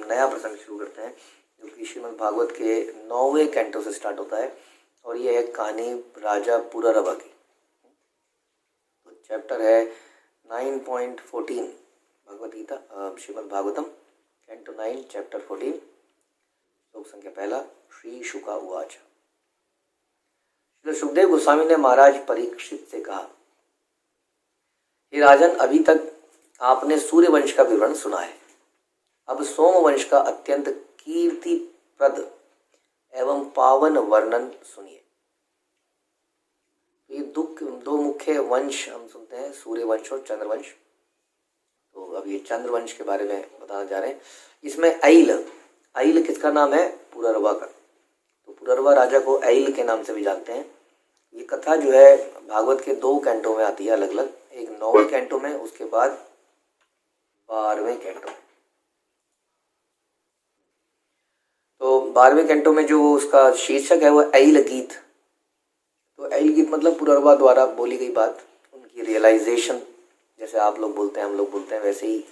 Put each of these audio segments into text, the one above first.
नया प्रसंग शुरू करते हैं जो कि श्रीमद् भागवत के 9वें कैंटो से स्टार्ट होता है और ये है कहानी राजा पुररवा की। तो चैप्टर है 9.14 भगवत गीता श्रीमद् भागवतम कैंटो 9 चैप्टर 14 श्लोक संख्या पहला। श्री शुका उवाच। श्री सुखदेव गोस्वामी ने महाराज परीक्षित से कहा, हे राजन, अभी तक आपने सूर्य वंश का विवरण सुना है। अब सोम वंश का अत्यंत कीर्तिप्रद एवं पावन वर्णन सुनिए। ये दो मुख्य वंश हम सुनते हैं, सूर्य वंश और चंद्रवंश। तो अब ये चंद्रवंश के बारे में बताना जा रहे हैं। इसमें ऐल किसका नाम है? पुररवा का। तो पुररवा राजा को ऐल के नाम से भी जानते हैं। ये कथा जो है भागवत के 2 कैंटों में आती है अलग अलग, एक 9वें कैंटो में, उसके बाद 12वें कैंटो। तो 12वें कैंटो में जो उसका शीर्षक है वो ऐल गीत। तो ऐल गीत मतलब पुररवा द्वारा बोली गई बात, उनकी रियलाइजेशन, जैसे आप लोग बोलते हैं हम लोग बोलते हैं, वैसे ही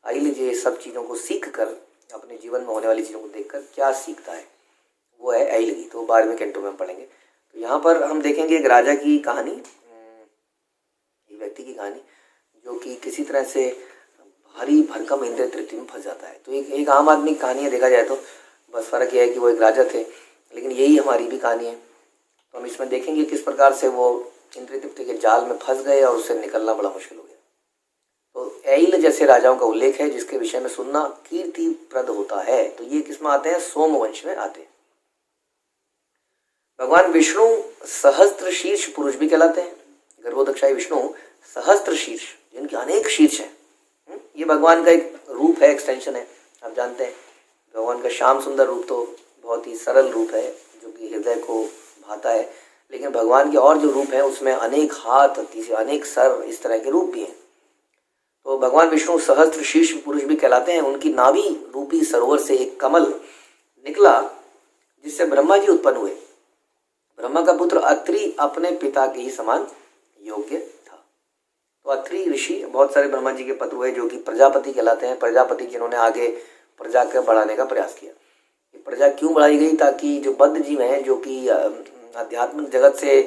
ऐल ये सब चीज़ों को सीख कर, अपने जीवन में होने वाली चीज़ों को देखकर क्या सीखता है, वो है ऐल गीत। तो 12वें कैंटो में हम पढ़ेंगे। तो यहाँ पर हम देखेंगे एक राजा की कहानी, एक व्यक्ति की कहानी जो कि किसी तरह से भारी भरकम इंद्रिय तृप्ति में फंस जाता है। तो एक आम आदमी की कहानी है देखा जाए तो, बस फ़र्क यह है कि वो एक राजा थे, लेकिन यही हमारी भी कहानी है। तो हम इसमें देखेंगे किस प्रकार से वो इंद्रिय तृप्ति के जाल में फंस गए और उससे निकलना बड़ा मुश्किल हो गया। तो ऐल जैसे राजाओं का उल्लेख है जिसके विषय में सुनना कीर्तिप्रद होता है। तो ये किसमें आते हैं? सोम वंश में आते हैं। भगवान विष्णु सहस्त्र शीर्ष पुरुष भी कहलाते हैं। गर्भोदक्षाई विष्णु सहस्त्र शीर्ष, जिनके अनेक शीर्ष हैं। ये भगवान का एक रूप है, एक्सटेंशन है। आप जानते हैं भगवान का श्याम सुंदर रूप तो बहुत ही सरल रूप है जो कि हृदय को भाता है, लेकिन भगवान के और जो रूप है उसमें अनेक हाथ, अनेक सर, इस तरह के रूप भी हैं। तो भगवान विष्णु सहस्त्र शीर्ष पुरुष भी कहलाते हैं। उनकी नाभि रूपी सरोवर से एक कमल निकला जिससे ब्रह्मा जी उत्पन्न हुए। ब्रह्मा का पुत्र अत्रि अपने पिता के ही समान योग्य था। तो अत्रि ऋषि बहुत सारे ब्रह्मा जी के पुत्र हुए जो कि प्रजापति कहलाते हैं। प्रजापति जिन्होंने आगे प्रजा के बढ़ाने का प्रयास किया। ये प्रजा क्यों बढ़ाई गई? ताकि जो बद्ध जीव हैं, जो कि आध्यात्मिक जगत से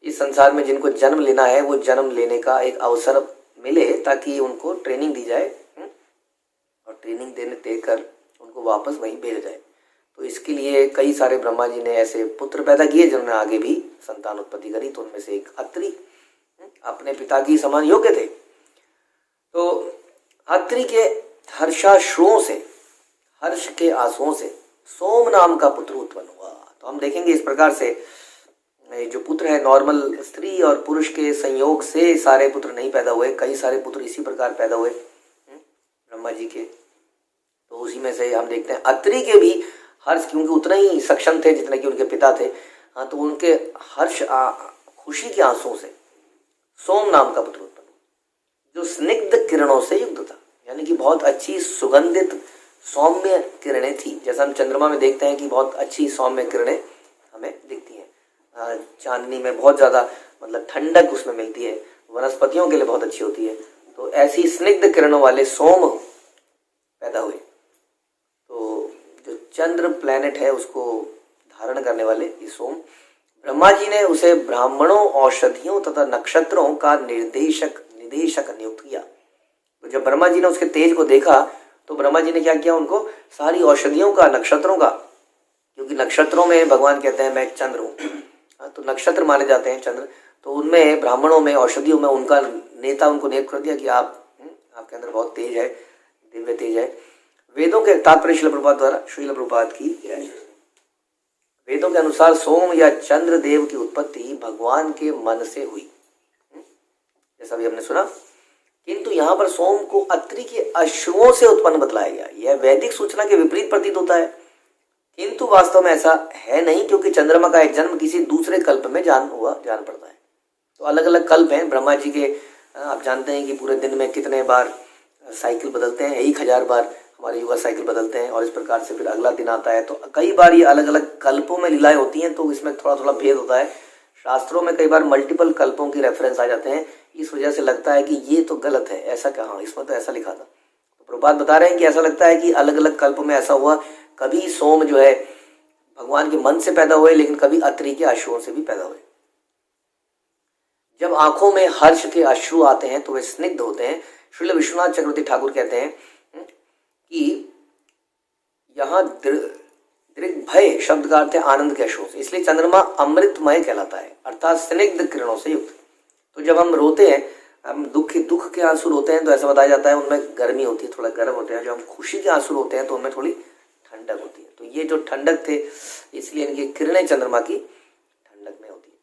इस संसार में जिनको जन्म लेना है, वो जन्म लेने का एक अवसर मिले, ताकि उनको ट्रेनिंग दी जाए और ट्रेनिंग देकर उनको वापस वहीं भेजा जाए। तो इसके लिए कई सारे ब्रह्मा जी ने ऐसे पुत्र पैदा किए जिन्होंने आगे भी संतान उत्पत्ति करी। तो उनमें से एक अत्रि अपने पिता की समान योग्य थे। तो अत्रि के हर्षाश्रुओं से, हर्ष के आंसुओं से सोम नाम का पुत्र उत्पन्न हुआ। तो हम देखेंगे इस प्रकार से जो पुत्र है, नॉर्मल स्त्री और पुरुष के संयोग से सारे पुत्र नहीं पैदा हुए, कई सारे पुत्र इसी प्रकार पैदा हुए ब्रह्मा जी के। तो उसी में से हम देखते हैं अत्रि के भी हर्ष, क्योंकि उतना ही सक्षम थे जितने कि उनके पिता थे। हाँ, तो उनके हर्ष खुशी के आंसुओं से सोम नाम का पुत्र उत्पन्न हुआ जो स्निग्ध किरणों से युक्त था, यानी कि बहुत अच्छी सुगंधित सौम्य किरणें थी। जैसा हम चंद्रमा में देखते हैं कि बहुत अच्छी सौम्य किरणें हमें दिखती हैं। चांदनी में बहुत ज़्यादा मतलब ठंडक उसमें मिलती है, वनस्पतियों के लिए बहुत अच्छी होती है। तो ऐसी स्निग्ध किरणों वाले सोम पैदा हुए। तो जो चंद्र प्लैनेट है उसको धारण करने वाले ये सोम, ब्रह्मा जी ने उसे ब्राह्मणों, औषधियों तथा नक्षत्रों का निदेशक नियुक्त किया। तो जब ब्रह्मा जी ने उसके तेज को देखा तो ब्रह्मा जी ने क्या किया? उनको सारी औषधियों का, नक्षत्रों का, क्योंकि नक्षत्रों में भगवान कहते हैं मैं चंद्र हूँ, तो नक्षत्र माने जाते हैं चंद्र। तो उनमें ब्राह्मणों में, औषधियों में उनका नेता उनको नियुक्त कर दिया कि आपके अंदर बहुत तेज है, दिव्य तेज है। वेदों के तात्पर्य श्रील प्रभुपाद द्वारा, श्रील प्रभुपाद की वेदों के अनुसार सोम या चंद्र देव की उत्पत्ति भगवान के मन से हुई, जैसा भी हमने सुना। किंतु यहाँ पर सोम को अत्रि के अश्रुओं से उत्पन्न बतलाया गया। यह वैदिक सूचना के विपरीत प्रतीत होता है, किंतु वास्तव में ऐसा है नहीं, क्योंकि चंद्रमा का एक जन्म किसी दूसरे कल्प में जान पड़ता है। तो अलग अलग कल्प हैं ब्रह्मा जी के। आप जानते हैं कि पूरे दिन में कितने बार साइकिल बदलते हैं, 1000 बार हमारे युवा साइकिल बदलते हैं, और इस प्रकार से फिर अगला दिन आता है। तो कई बार ये अलग अलग कल्पों में लीलाएं होती हैं, तो इसमें थोड़ा थोड़ा भेद होता है। शास्त्रों में कई बार मल्टीपल कल्पों की रेफरेंस आ जाते हैं, इस वजह से लगता है कि ये तो गलत है, ऐसा क्या, हाँ इसमें तो ऐसा लिखा था। तो प्रभुपाद बता रहे हैं कि ऐसा लगता है कि अलग अलग कल्प में ऐसा हुआ, कभी सोम जो है भगवान के मन से पैदा हुए, लेकिन कभी अत्रि के अश्रुओं से भी पैदा हुए। जब आंखों में हर्ष के अश्रु आते हैं तो वे स्निग्ध होते हैं। श्रील विश्वनाथ चक्रवर्ती ठाकुर कहते हैं कि यहाँ दृग्भय शब्द का अर्थ है आनंद के अश्रुओं से, इसलिए चंद्रमा अमृतमय कहलाता है, अर्थात स्निग्ध किरणों से युक्त। तो जब हम रोते हैं, हम दुख के आंसू रोते हैं तो ऐसा बताया जाता है उनमें गर्मी होती है, थोड़ा गर्म होते हैं। जो हम खुशी के आंसू रोते हैं तो उनमें थोड़ी ठंडक होती है। तो ये जो ठंडक थे, इसलिए इनकी किरणें चंद्रमा की ठंडक में होती है।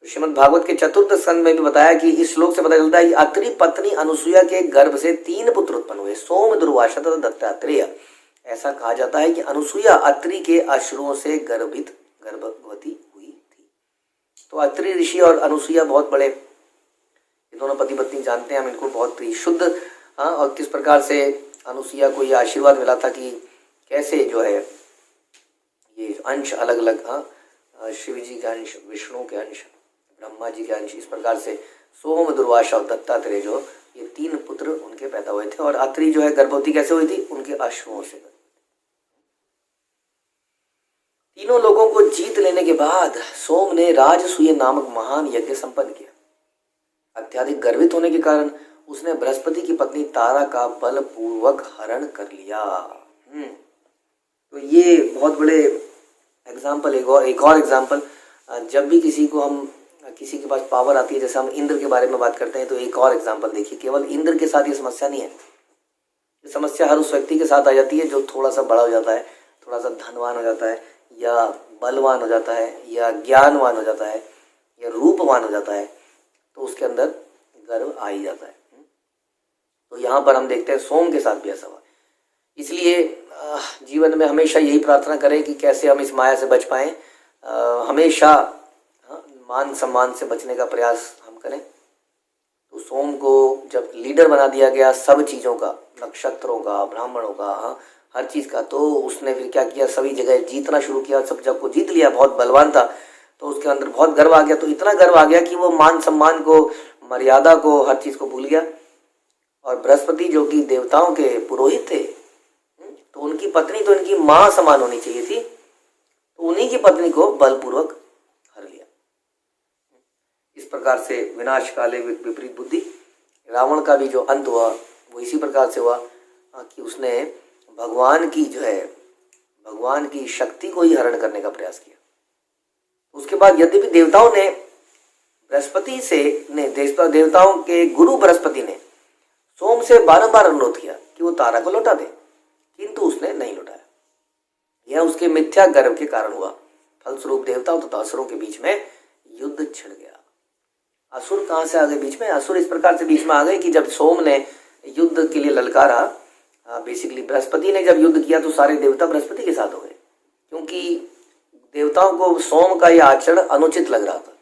तो श्रीमद् भागवत के चतुर्थ स्कंद में भी बताया कि इस श्लोक से पता चलता है कि अत्रि पत्नी अनुसुईया के गर्भ से 3 पुत्र उत्पन्न हुए, सोम, दुर्वासा तथा दत्तात्रेय। ऐसा कहा जाता है कि अनुसुईया अत्रि के अश्रुओं से गर्भवती हुई थी। तो अत्रि ऋषि और अनुसुईया बहुत बड़े, ये दोनों पति पत्नी जानते हैं हम इनको, बहुत ही शुद्ध। और किस प्रकार से अनुसुईया को ये आशीर्वाद मिला था कि कैसे जो है ये अंश अलग अलग, शिव जी के अंश, विष्णु के अंश, ब्रह्मा जी के अंश, इस प्रकार से सोम, दुर्वासा और दत्तात्रेय जो ये 3 पुत्र उनके पैदा हुए थे। और अत्रि जो है गर्भवती कैसे हुई थी? उनके अश्रुओं से। तीनों लोगों को जीत लेने के बाद सोम ने राजसूय नामक महान यज्ञ संपन्न किया। अत्यधिक गर्वित होने के कारण उसने बृहस्पति की पत्नी तारा का बलपूर्वक हरण कर लिया। तो ये बहुत बड़े एग्जाम्पल, एक और एग्जाम्पल, जब भी किसी के पास पावर आती है, जैसे हम इंद्र के बारे में बात करते हैं, तो एक और एग्जाम्पल देखिए, केवल इंद्र के साथ ये समस्या नहीं है, ये समस्या हर उस व्यक्ति के साथ आ जाती है जो थोड़ा सा बड़ा हो जाता है, थोड़ा सा धनवान हो जाता है, या बलवान हो जाता है, या ज्ञानवान हो जाता है, या रूपवान हो जाता है, तो उसके अंदर गर्व आ ही जाता है। तो यहाँ पर हम देखते हैं सोम के साथ भी ऐसा हुआ। इसलिए जीवन में हमेशा यही प्रार्थना करें कि कैसे हम इस माया से बच पाएं, हमेशा मान सम्मान से बचने का प्रयास हम करें। तो सोम को जब लीडर बना दिया गया सब चीज़ों का, नक्षत्रों का, ब्राह्मणों का, हर चीज़ का, तो उसने फिर क्या किया, सभी जगह जीतना शुरू किया। सब जब को जीत लिया, बहुत बलवान था, तो उसके अंदर बहुत गर्व आ गया। तो इतना गर्व आ गया कि वो मान सम्मान को, मर्यादा को, हर चीज़ को भूल गया। और बृहस्पति जो कि देवताओं के पुरोहित थे, तो उनकी पत्नी तो इनकी माँ समान होनी चाहिए थी, तो उन्हीं की पत्नी को बलपूर्वक हर लिया। इस प्रकार से विनाश काले विपरीत बुद्धि, रावण का भी जो अंत हुआ वो इसी प्रकार से हुआ कि उसने भगवान की शक्ति को ही हरण करने का प्रयास किया। उसके बाद यद्यपि देवताओं ने देवताओं के गुरु बृहस्पति ने सोम से बारंबार अनुरोध किया कि वो तारा को लौटा दे, किंतु उसने नहीं लौटाया। यह उसके मिथ्या गर्व के कारण हुआ। फलस्वरूप देवताओं तथा असुरों के बीच में युद्ध छिड़ गया। असुर कहाँ से आ गए बीच में? असुर इस प्रकार से बीच में आ गए कि जब सोम ने युद्ध के लिए ललकारा, बेसिकली बृहस्पति ने जब युद्ध किया, तो सारे देवता बृहस्पति के साथ हो गए, क्योंकि देवताओं को सोम का यह आचरण अनुचित लग रहा था।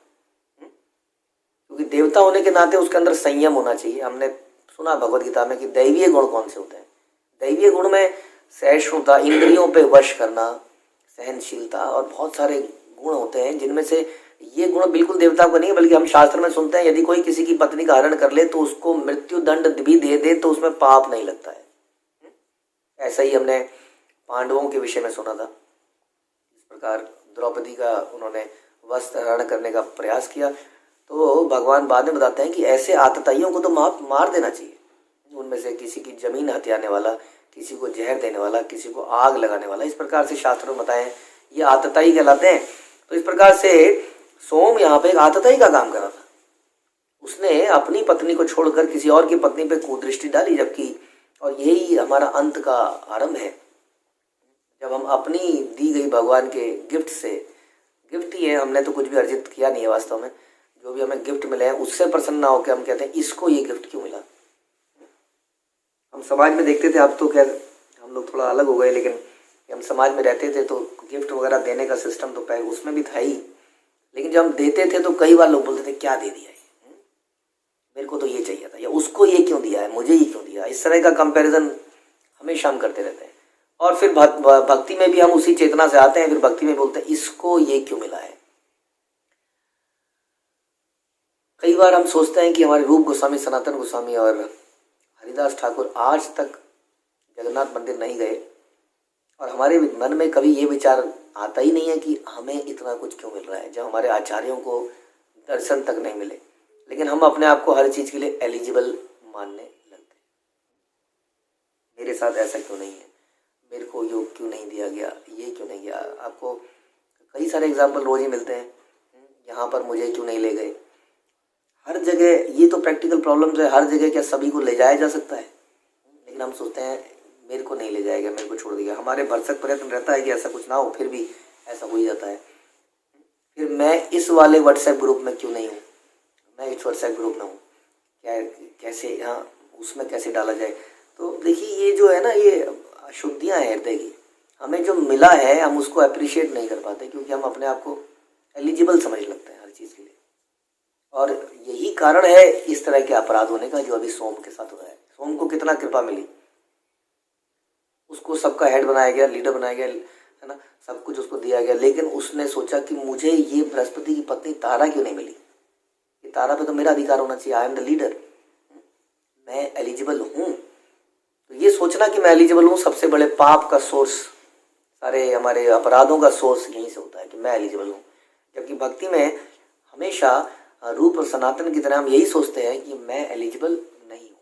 क्योंकि देवता होने के नाते उसके अंदर संयम होना चाहिए। हमने सुना भगवत गीता में कि दैवीय गुण कौन से होते हैं। दैवीय गुण में सहिष्णुता, इंद्रियों पे वश करना, सहनशीलता और बहुत सारे गुण होते हैं, जिनमें से ये गुण बिल्कुल देवता को नहीं है। बल्कि हम शास्त्र में सुनते हैं यदि कोई किसी की पत्नी का हरण कर ले तो उसको मृत्यु दंड भी दे दे तो उसमें पाप नहीं लगता है। ऐसा ही हमने पांडवों के विषय में सुना था। इस प्रकार द्रौपदी का उन्होंने वस्त्र हरण करने का प्रयास किया, तो भगवान बाद में बताते हैं कि ऐसे आतताइयों को तो मार देना चाहिए। उनमें से किसी की जमीन हथियाने वाला, किसी को जहर देने वाला, किसी को आग लगाने वाला, इस प्रकार से शास्त्रों में बताए ये आतताई कहलाते हैं। तो इस प्रकार से सोम यहाँ पे एक आतताई का काम कर रहा था। उसने अपनी पत्नी को छोड़कर किसी और की पत्नी पे कुदृष्टि डाली, जबकि और यही हमारा अंत का आरंभ है। जब हम अपनी दी गई भगवान के गिफ्ट से, गिफ्ट ही है, हमने तो कुछ भी अर्जित किया नहीं है वास्तव में, जो भी हमें गिफ्ट मिले हैं उससे प्रसन्न ना होकर हम कहते हैं इसको ये गिफ्ट क्यों मिला। हम समाज में देखते थे, अब तो क्या हम लोग थोड़ा अलग हो गए, लेकिन हम समाज में रहते थे तो गिफ्ट वगैरह देने का सिस्टम तो पहले उसमें भी था ही। लेकिन जब हम देते थे तो कई बार लोग बोलते थे क्या दे दिया है, मेरे को तो ये चाहिए था, या उसको ये क्यों दिया है, मुझे ये क्यों दिया। इस तरह का कंपैरिजन हमेशा हम करते रहते हैं। और फिर भक्ति में भी हम उसी चेतना से आते हैं, फिर भक्ति में बोलते हैं इसको ये क्यों मिला है। कई बार हम सोचते हैं कि हमारे रूप गोस्वामी, सनातन गोस्वामी और हरिदास ठाकुर आज तक जगन्नाथ मंदिर नहीं गए और हमारे मन में कभी ये विचार आता ही नहीं है कि हमें इतना कुछ क्यों मिल रहा है, जब हमारे आचार्यों को दर्शन तक नहीं मिले, लेकिन हम अपने आप को हर चीज़ के लिए एलिजिबल मानने लगते हैं। मेरे साथ ऐसा क्यों नहीं है, मेरे को योग क्यों नहीं दिया गया, ये क्यों नहीं गया। आपको कई सारे एग्जाम्पल रोज ही मिलते हैं, यहाँ पर मुझे क्यों नहीं ले गए। हर जगह ये तो प्रैक्टिकल प्रॉब्लम्स है, हर जगह क्या सभी को ले जाया जा सकता है, लेकिन हम सोचते हैं मेरे को नहीं ले जाएगा, मेरे को छोड़ देगा। हमारे भरसक प्रयत्न रहता है कि ऐसा कुछ ना हो, फिर भी ऐसा हो ही जाता है। फिर मैं इस वाले व्हाट्सएप ग्रुप में क्यों नहीं हूँ, मैं इस व्हाट्सएप ग्रुप में हूँ, क्या कैसे यहाँ उसमें कैसे डाला जाए। तो देखिए ये जो है ना, ये अशुद्धियाँ हैं हृदय की। हमें जो मिला है हम उसको अप्रिशिएट नहीं कर पाते, क्योंकि हम अपने आप को एलिजिबल समझ लगते हैं हर चीज़ के लिए। और यही कारण है इस तरह के अपराध होने का जो अभी सोम के साथ हो रहा है। सोम को कितना कृपा मिली, उसको सबका हेड बनाया गया, लीडर बनाया गया, है ना, सब कुछ उसको दिया गया, लेकिन उसने सोचा कि मुझे ये बृहस्पति की पत्नी तारा क्यों नहीं मिली, ये तारा पे तो मेरा अधिकार होना चाहिए, आई एम द लीडर, मैं एलिजिबल हूँ। तो ये सोचना कि मैं एलिजिबल हूँ सबसे बड़े पाप का सोर्स, सारे हमारे अपराधों का सोर्स यहीं से होता है कि मैं एलिजिबल हूँ। जबकि भक्ति में हमेशा रूप और सनातन की तरह हम यही सोचते हैं कि मैं एलिजिबल नहीं हूँ।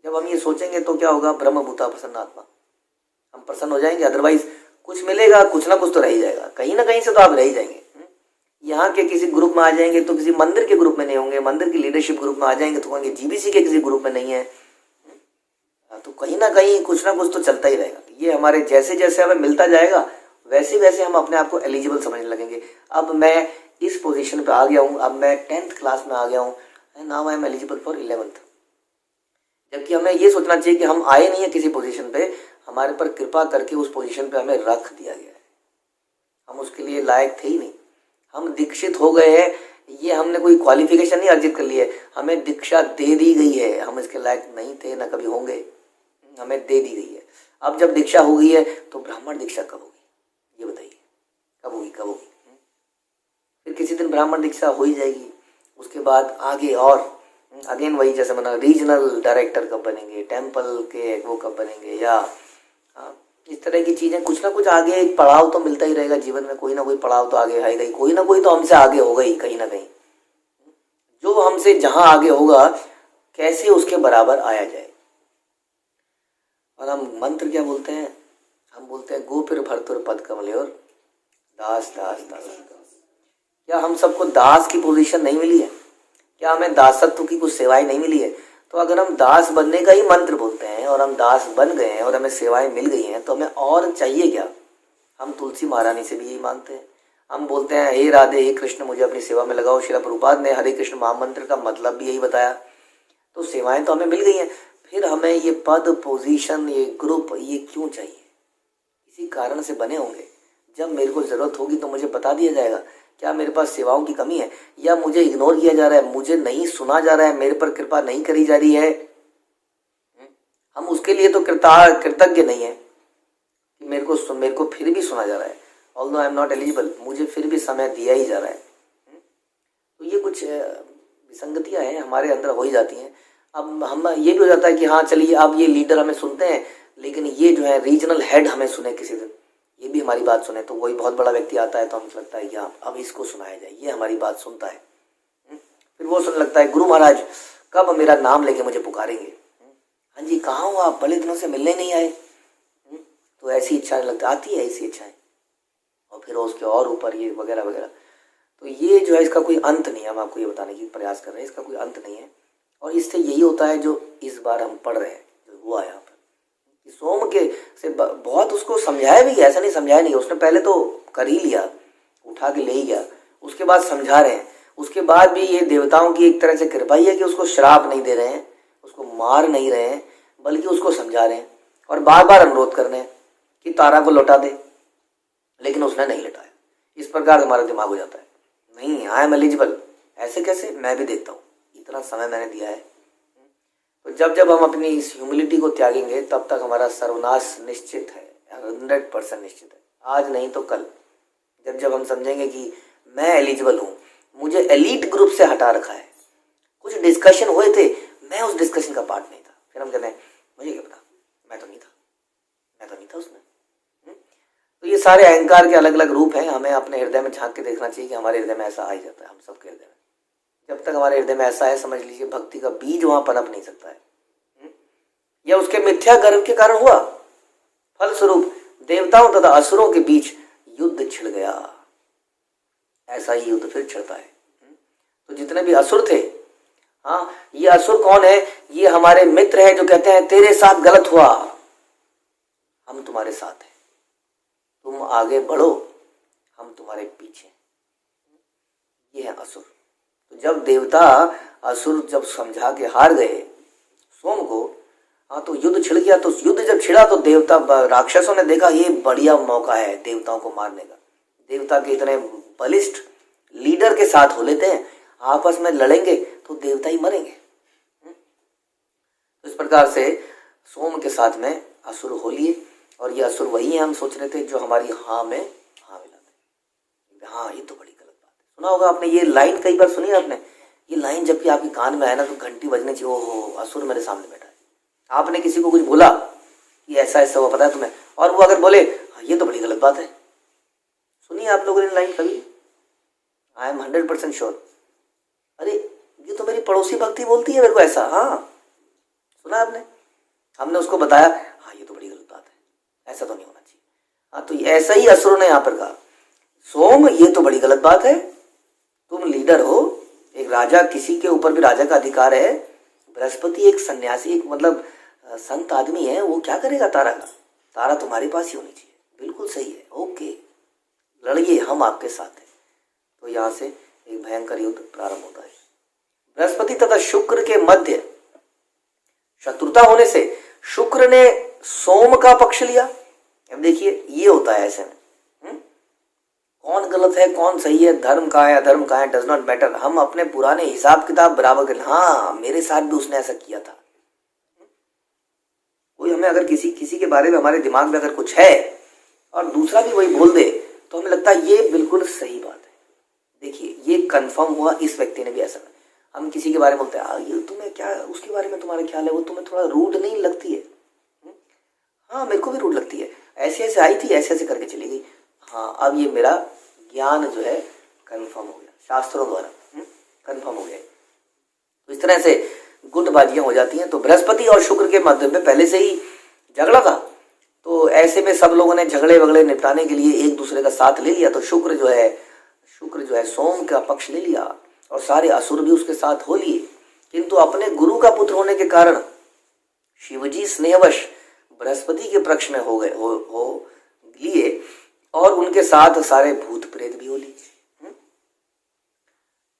जब हम ये सोचेंगे तो क्या होगा, ब्रह्म भूता प्रसन्नात्मा, हम प्रसन्न हो जाएंगे। अदरवाइज कुछ मिलेगा, कुछ ना कुछ तो रह ही जाएगा, कहीं ना कहीं से तो आप रह ही जाएंगे। यहाँ के किसी ग्रुप में आ जाएंगे तो किसी मंदिर के ग्रुप में नहीं होंगे, मंदिर की लीडरशिप ग्रुप में आ जाएंगे तो कहेंगे जीबीसी के किसी ग्रुप में नहीं है, तो कहीं ना कहीं कुछ ना कुछ तो चलता ही रहेगा। ये हमारे जैसे जैसे हमें मिलता जाएगा वैसे वैसे हम अपने आप को एलिजिबल समझने लगेंगे। अब मैं इस पोजीशन पे आ गया हूँ, अब मैं 10th क्लास में आ गया हूँ, now I am eligible for 11th। जबकि हमें ये सोचना चाहिए कि हम आए नहीं है किसी पोजीशन पे, हमारे पर कृपा करके उस पोजीशन पे हमें रख दिया गया है, हम उसके लिए लायक थे ही नहीं। हम दीक्षित हो गए हैं, ये हमने कोई क्वालिफिकेशन नहीं अर्जित कर ली है, हमें दीक्षा दे दी गई है, हम इसके लायक नहीं थे, ना कभी होंगे, हमें दे दी गई है। अब जब दीक्षा हो गई है तो ब्राह्मण दीक्षा कब होगी, ये बताइए, कब होगी, कब होगी। फिर किसी दिन ब्राह्मण दीक्षा हो ही जाएगी, उसके बाद आगे और अगेन वही, जैसे बना रीजनल डायरेक्टर कब बनेंगे, टेम्पल के वो कब बनेंगे, या इस तरह की चीज़ें, कुछ ना कुछ आगे एक पड़ाव तो मिलता ही रहेगा जीवन में, कोई ना कोई पड़ाव तो आगे आएगा ही, कोई ना कोई तो हमसे आगे होगा ही कहीं ना कहीं। जो हमसे जहाँ आगे होगा कैसे उसके बराबर आया जाए। और हम मंत्र क्या बोलते हैं, हम बोलते हैं गोपिर भरतुर पद कमलोर दास दास दास। क्या हम सबको दास की पोजीशन नहीं मिली है, क्या हमें दासत्व की कुछ सेवाएं नहीं मिली है। तो अगर हम दास बनने का ही मंत्र बोलते हैं और हम दास बन गए हैं और हमें सेवाएं मिल गई हैं तो हमें और चाहिए क्या। हम तुलसी महारानी से भी यही मांगते हैं, हम बोलते हैं हे राधे हे कृष्ण मुझे अपनी सेवा में लगाओ। श्रील प्रभुपाद ने हरे कृष्ण महामंत्र का मतलब भी यही बताया। तो सेवाएं तो हमें मिल गई हैं, फिर हमें ये पद पोजीशन ये ग्रुप ये क्यों चाहिए, इसी कारण से बने होंगे। जब मेरे को ज़रूरत होगी तो मुझे बता दिया जाएगा। क्या मेरे पास सेवाओं की कमी है, या मुझे इग्नोर किया जा रहा है, मुझे नहीं सुना जा रहा है, मेरे पर कृपा नहीं करी जा रही है। हम उसके लिए तो कृतज्ञ नहीं है कि मेरे को फिर भी सुना जा रहा है, although I am not eligible, मुझे फिर भी समय दिया ही जा रहा है। तो ये कुछ विसंगतियाँ हैं हमारे अंदर हो ही जाती हैं। अब हम ये भी हो जाता है कि हाँ चलिए अब ये लीडर हमें सुनते हैं, लेकिन ये जो है रीजनल हेड हमें सुने किसी दिन, ये भी हमारी बात सुने। तो वही बहुत बड़ा व्यक्ति आता है तो हमें लगता है कि हाँ अब इसको सुनाया जाए, ये हमारी बात सुनता है। फिर वो सुनने लगता है गुरु महाराज कब मेरा नाम लेके मुझे पुकारेंगे, हाँ जी कहाँ हो आप, बड़े दिनों से मिलने नहीं आए। तो ऐसी इच्छा लगती आती है, ऐसी इच्छाएं, और फिर उसके और ऊपर ये वगैरह वगैरह। तो ये जो है इसका कोई अंत नहीं है, हम आपको ये बताने की प्रयास कर रहे हैं, इसका कोई अंत नहीं है। और इससे यही होता है जो इस बार हम पढ़ रहे हैं, जो हुआ यहाँ पर सोम के से बहुत उसको समझाया भी, ऐसा नहीं समझाया नहीं, उसने पहले तो कर ही लिया, उठा के ले ही गया, उसके बाद समझा रहे हैं। उसके बाद भी ये देवताओं की एक तरह से कृपा ही है कि उसको श्राप नहीं दे रहे हैं, उसको मार नहीं रहे हैं, बल्कि उसको समझा रहे हैं और बार बार अनुरोध कर रहे हैं कि तारा को लौटा दे, लेकिन उसने नहीं लौटाया। इस प्रकार हमारा दिमाग हो जाता है, नहीं आई एम एलिजिबल, ऐसे कैसे, मैं भी देखता हूँ, इतना समय मैंने दिया है। तो जब जब हम अपनी इस ह्यूमिलिटी को त्यागेंगे तब तक हमारा सर्वनाश निश्चित है, 100% निश्चित है, आज नहीं तो कल। जब जब हम समझेंगे कि मैं एलिजिबल हूँ, मुझे एलीट ग्रुप से हटा रखा है, कुछ डिस्कशन हुए थे, मैं उस डिस्कशन का पार्ट नहीं था, फिर हम कहते हैं मुझे क्या पता, मैं तो नहीं था, ऐसा नहीं था उसमें। तो ये सारे अहंकार के अलग अलग रूप हैं। हमें अपने हृदय में झांक के देखना चाहिए कि हमारे हृदय में ऐसा आ ही जाता है, हम सबके हृदय में। जब तक हमारे हृदय में ऐसा है, समझ लीजिए भक्ति का बीज वहां पनप नहीं सकता है। यह उसके मिथ्या गर्व के कारण हुआ। फलस्वरूप देवताओं तथा असुरों के बीच युद्ध छिड़ गया। ऐसा ही युद्ध फिर छिड़ता है। तो जितने भी असुर थे, हाँ, ये असुर कौन है? ये हमारे मित्र हैं जो कहते हैं तेरे साथ गलत हुआ, हम तुम्हारे साथ हैं, तुम आगे बढ़ो, हम तुम्हारे पीछे। ये है असुर। तो जब देवता असुर जब समझा के हार गए सोम को, हाँ, तो युद्ध छिड़ गया। तो युद्ध जब छिड़ा तो देवता राक्षसों ने देखा ये बढ़िया मौका है देवताओं को मारने का। देवता के इतने बलिष्ठ लीडर के साथ हो लेते हैं, आपस में लड़ेंगे तो देवता ही मरेंगे। तो इस प्रकार से सोम के साथ में असुर हो लिए। और ये असुर वही है, हम सोच रहे थे, जो हमारी हाँ में हाँ मिलाते। हाँ, ये तो बड़ी गलत बात है। सुना होगा आपने ये लाइन, कई बार सुनी है आपने ये लाइन, जबकि आपके कान में आए ना तो घंटी बजने चाहिए, ओहो असुर मेरे सामने बैठा है। आपने किसी को कुछ बोला कि ऐसा ऐसा हुआ, पता है तुम्हें, और वो अगर बोले हाँ, ये तो बड़ी गलत बात है। सुनिए आप लोगों ने लाइन कभी? I am 100% sure. अरे ये तो मेरी पड़ोसी भक्ति बोलती है मेरे को ऐसा। हाँ, सुना आपने? हमने उसको बताया हाँ ये तो बड़ी गलत बात है, ऐसा तो नहीं होना चाहिए। हाँ, तो ऐसा ही असुरों ने यहाँ पर कहा, सोम ये तो बड़ी गलत बात है, तुम लीडर हो, एक राजा, किसी के ऊपर भी राजा का अधिकार है। बृहस्पति एक सन्यासी, एक मतलब संत आदमी है, वो क्या करेगा तारा का? तारा तुम्हारे पास ही होनी चाहिए। बिल्कुल सही है, ओके, लड़िए, हम आपके साथ हैं। तो यहाँ से एक भयंकर युद्ध प्रारंभ होता है। बृहस्पति तथा शुक्र के मध्य शत्रुता होने से शुक्र ने सोम का पक्ष लिया। अब देखिए ये होता है ऐसे में, कौन गलत है कौन सही है, धर्म का है अधर्म का है, डज नॉट मैटर। हम अपने पुराने हिसाब किताब बराबर कर, हाँ मेरे साथ भी उसने ऐसा किया था। कोई हमें अगर किसी के बारे में हमारे दिमाग में अगर कुछ है और दूसरा भी वही बोल दे तो हमें लगता है ये बिल्कुल सही बात है। देखिए ये कंफर्म हुआ, इस व्यक्ति ने भी ऐसा। हम किसी के बारे में बोलते हैं ये तुम्हें क्या, उसके बारे में तुम्हारा ख्याल है, वो तुम्हें थोड़ा रूड नहीं लगती है? हाँ मेरे को भी रूड लगती है, ऐसे ऐसे आई थी, ऐसे ऐसे करके चली गई। हाँ, अब ये मेरा ज्ञान जो है कंफर्म हो गया, शास्त्रों द्वारा कंफर्म हो गया। तो इस तरह से गुटबाजियां हो जाती हैं। तो बृहस्पति और शुक्र के मध्य में पहले से ही झगड़ा था, तो ऐसे में सब लोगों ने झगड़े वगड़े निपटाने के लिए एक दूसरे का साथ ले लिया। तो शुक्र जो है सोम का पक्ष ले लिया और सारे असुर भी उसके साथ हो लिए। किंतु अपने गुरु का पुत्र होने के कारण शिवजी स्नेहवश बृहस्पति के पक्ष में हो लिए और उनके साथ सारे भूत प्रेत भी हो लिए।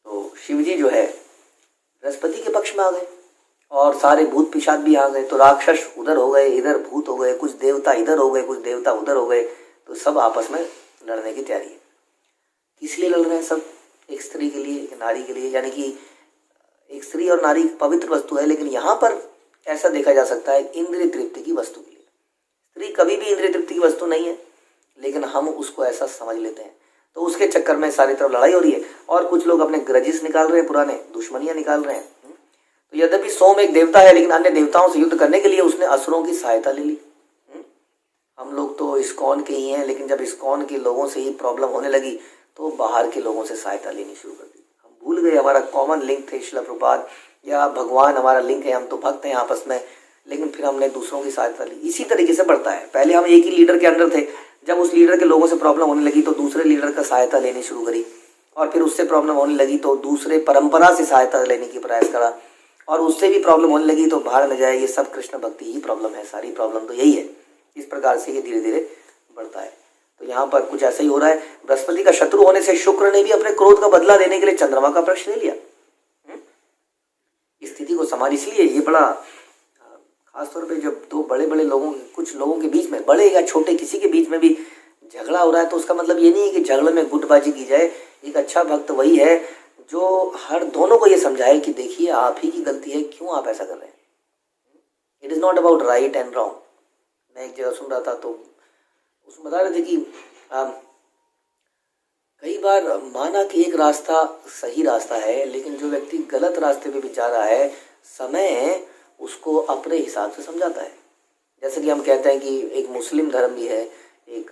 तो शिवजी जो है बृहस्पति के पक्ष में आ गए और सारे भूत पिशाच भी आ गए। तो राक्षस उधर हो गए, इधर भूत हो गए, कुछ देवता इधर हो गए, कुछ देवता उधर हो गए। तो सब आपस में लड़ने की तैयारी है। किस लिए लड़ रहे हैं सब? एक स्त्री के लिए, एक नारी के लिए, यानी कि एक स्त्री और नारी पवित्र वस्तु है, लेकिन यहाँ पर ऐसा देखा जा सकता है इंद्रिय तृप्ति की वस्तु के लिए। स्त्री कभी भी इंद्रिय तृप्ति की वस्तु नहीं है, लेकिन हम उसको ऐसा समझ लेते हैं। तो उसके चक्कर में सारी तरफ लड़ाई हो रही है और कुछ लोग अपने ग्रजेस निकाल रहे हैं, पुराने दुश्मनियां निकाल रहे हैं। तो यद्यपि सोम एक देवता है, लेकिन अन्य देवताओं से युद्ध करने के लिए उसने असुरों की सहायता ले ली। हम लोग तो इस्कॉन के ही हैं, लेकिन जब इस्कॉन के लोगों से ही प्रॉब्लम होने लगी तो बाहर के लोगों से सहायता लेनी शुरू कर दी। हम भूल गए हमारा कॉमन लिंक थे श्रील प्रभुपाद या भगवान, हमारा लिंक है, हम तो भक्त हैं आपस में, लेकिन फिर हमने दूसरों की सहायता ली। इसी तरीके से बढ़ता है। पहले हम एक ही लीडर के अंडर थे, जब उस लीडर के लोगों से प्रॉब्लम होने लगी तो दूसरे लीडर का सहायता लेनी शुरू करी, और फिर उससे प्रॉब्लम होने लगी तो दूसरे परंपरा से सहायता लेने की प्रयास करा, और उससे भी प्रॉब्लम होने लगी तो भाड़ में जाए, ये सब कृष्ण भक्ति ही प्रॉब्लम है, सारी प्रॉब्लम तो यही है। इस प्रकार से ये धीरे धीरे बढ़ता है। तो यहाँ पर कुछ ऐसा ही हो रहा है। बृहस्पति का शत्रु होने से शुक्र ने भी अपने क्रोध का बदला लेने के लिए चंद्रमा का पक्ष ले लिया। स्थिति को समझ, इसलिए ये बड़ा खासतौर पे जब दो बड़े बड़े लोगों, कुछ लोगों के बीच में, बड़े या छोटे किसी के बीच में भी झगड़ा हो रहा है, तो उसका मतलब ये नहीं है कि झगड़े में गुटबाजी की जाए। एक अच्छा भक्त वही है जो हर दोनों को ये समझाए कि देखिए आप ही की गलती है, क्यों आप ऐसा कर रहे हैं। It is not about right and wrong. मैं एक जगह सुन रहा था तो उसमें बता रहे थे कि कई बार माना कि एक रास्ता सही रास्ता है, लेकिन जो व्यक्ति गलत रास्ते पे भी जा रहा है, समय उसको अपने हिसाब से समझाता है। जैसे कि हम कहते हैं कि एक मुस्लिम धर्म भी है, एक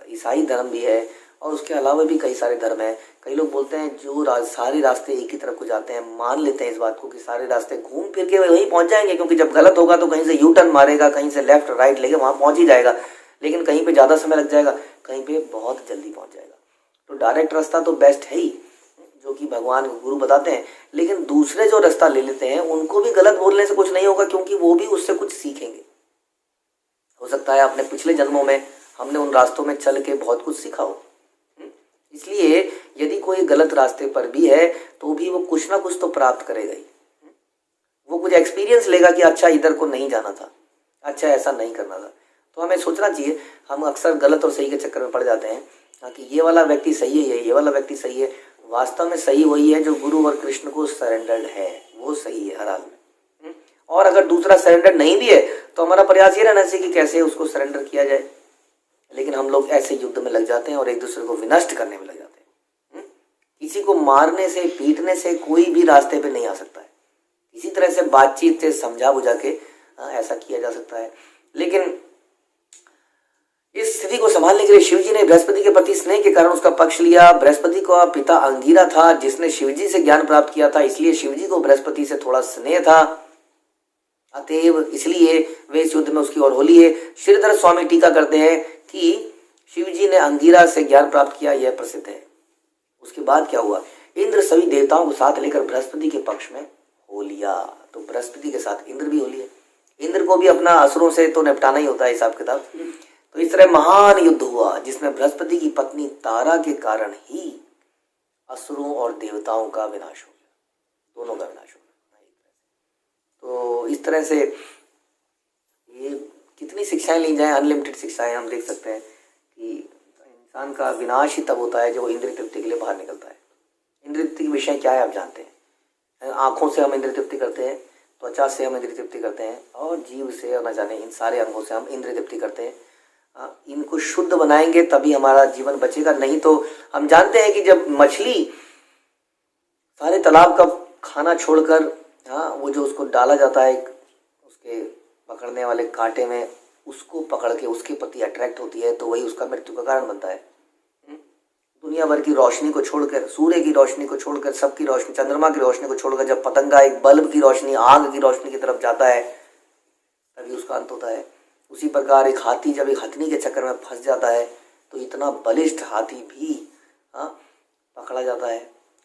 ईसाई धर्म भी है, और उसके अलावा भी कई सारे धर्म हैं। कई लोग बोलते हैं जो सारे रास्ते एक ही तरफ को जाते हैं, मान लेते हैं इस बात को कि सारे रास्ते घूम फिर के वहीं पहुंच जाएंगे, क्योंकि जब गलत होगा तो कहीं से यू टर्न मारेगा, कहीं से लेफ्ट राइट लेके वहां पहुंच ही जाएगा, लेकिन कहीं पे ज़्यादा समय लग जाएगा, कहीं पे बहुत जल्दी पहुंच जाएगा। तो डायरेक्ट रास्ता तो बेस्ट है ही, जो कि भगवान गुरु बताते हैं, लेकिन दूसरे जो रास्ता ले लेते हैं उनको भी गलत बोलने से कुछ नहीं होगा, क्योंकि वो भी उससे कुछ सीखेंगे। हो सकता है अपने पिछले जन्मों में हमने उन रास्तों में चल के बहुत कुछ सीखा हो। इसलिए यदि कोई गलत रास्ते पर भी है तो भी वो कुछ ना कुछ तो प्राप्त करेगा ही। वो कुछ एक्सपीरियंस लेगा कि अच्छा इधर को नहीं जाना था, अच्छा ऐसा नहीं करना था। तो हमें सोचना चाहिए, हम अक्सर गलत और सही के चक्कर में पड़ जाते हैं कि ये वाला व्यक्ति सही है, ये वाला व्यक्ति सही है। वास्तव में सही वही है जो गुरु और कृष्ण को सरेंडर्ड है, वो सही है हर हाल में। और अगर दूसरा सरेंडर नहीं भी है तो हमारा प्रयास ये रहना चाहिए कि कैसे उसको सरेंडर किया जाए। लेकिन हम लोग ऐसे युद्ध में लग जाते हैं और एक दूसरे को विनष्ट करने में लग जाते हैं। किसी को मारने से पीटने से कोई भी रास्ते पे नहीं आ सकता है, इसी तरह से बातचीत से समझा बुझा के ऐसा किया जा सकता है। लेकिन इस स्थिति को संभालने के लिए शिवजी ने बृहस्पति के प्रति स्नेह के कारण उसका पक्ष लिया। बृहस्पति का पिता अंगिरा था जिसने शिवजी से ज्ञान प्राप्त किया था, इसलिए शिवजी को बृहस्पति से थोड़ा स्नेह था, अतएव इसलिए वे इस युद्ध में उसकी ओर होली है। श्रीधर स्वामी टीका करते हैं कि शिवजी ने अंगिरा से ज्ञान प्राप्त किया, यह प्रसिद्ध है। उसके बाद क्या हुआ, इंद्र सभी देवताओं को साथ लेकर बृहस्पति के पक्ष में हो लिया। तो बृहस्पति के साथ इंद्र भी हो लिए। इंद्र को भी अपना असुरों से तो निपटाना ही होता है हिसाब किताब। तो इस तरह महान युद्ध हुआ जिसमें बृहस्पति की पत्नी तारा के कारण ही असुरों और देवताओं का विनाश हो गया, दोनों का विनाश हो गया। तो इस तरह से ये कितनी शिक्षाएं ली जाएं, अनलिमिटेड शिक्षाएं हम देख सकते हैं कि इंसान का विनाश ही तब होता है जब वो इंद्रिय तृप्ति के लिए बाहर निकलता है। इंद्रिय तृप्ति के विषय क्या है आप जानते हैं। आंखों से हम इंद्रिय तृप्ति करते हैं, त्वचा से हम इंद्रिय तृप्ति करते हैं, और जीव से और न जाने इन सारे अंगों से हम इंद्रिय तृप्ति करते हैं। इनको शुद्ध बनाएंगे तभी हमारा जीवन बचेगा, नहीं तो हम जानते हैं कि जब मछली सारे तालाब का खाना छोड़कर वो जो उसको डाला जाता है उसके पकड़ने वाले कांटे में, उसको पकड़ के उसके प्रति अट्रैक्ट होती है, तो वही उसका मृत्यु का कारण बनता है। दुनिया भर की रोशनी को छोड़कर, सूर्य की रोशनी को छोड़कर, सबकी रोशनी, चंद्रमा की रोशनी को छोड़कर जब पतंगा एक बल्ब की रोशनी, आग की रोशनी की तरफ जाता है तभी उसका अंत होता है। उसी प्रकार एक हाथी जब एक हथनी के चक्कर में फंस जाता है तो इतना बलिष्ठ हाथी भी पकड़ा जाता है,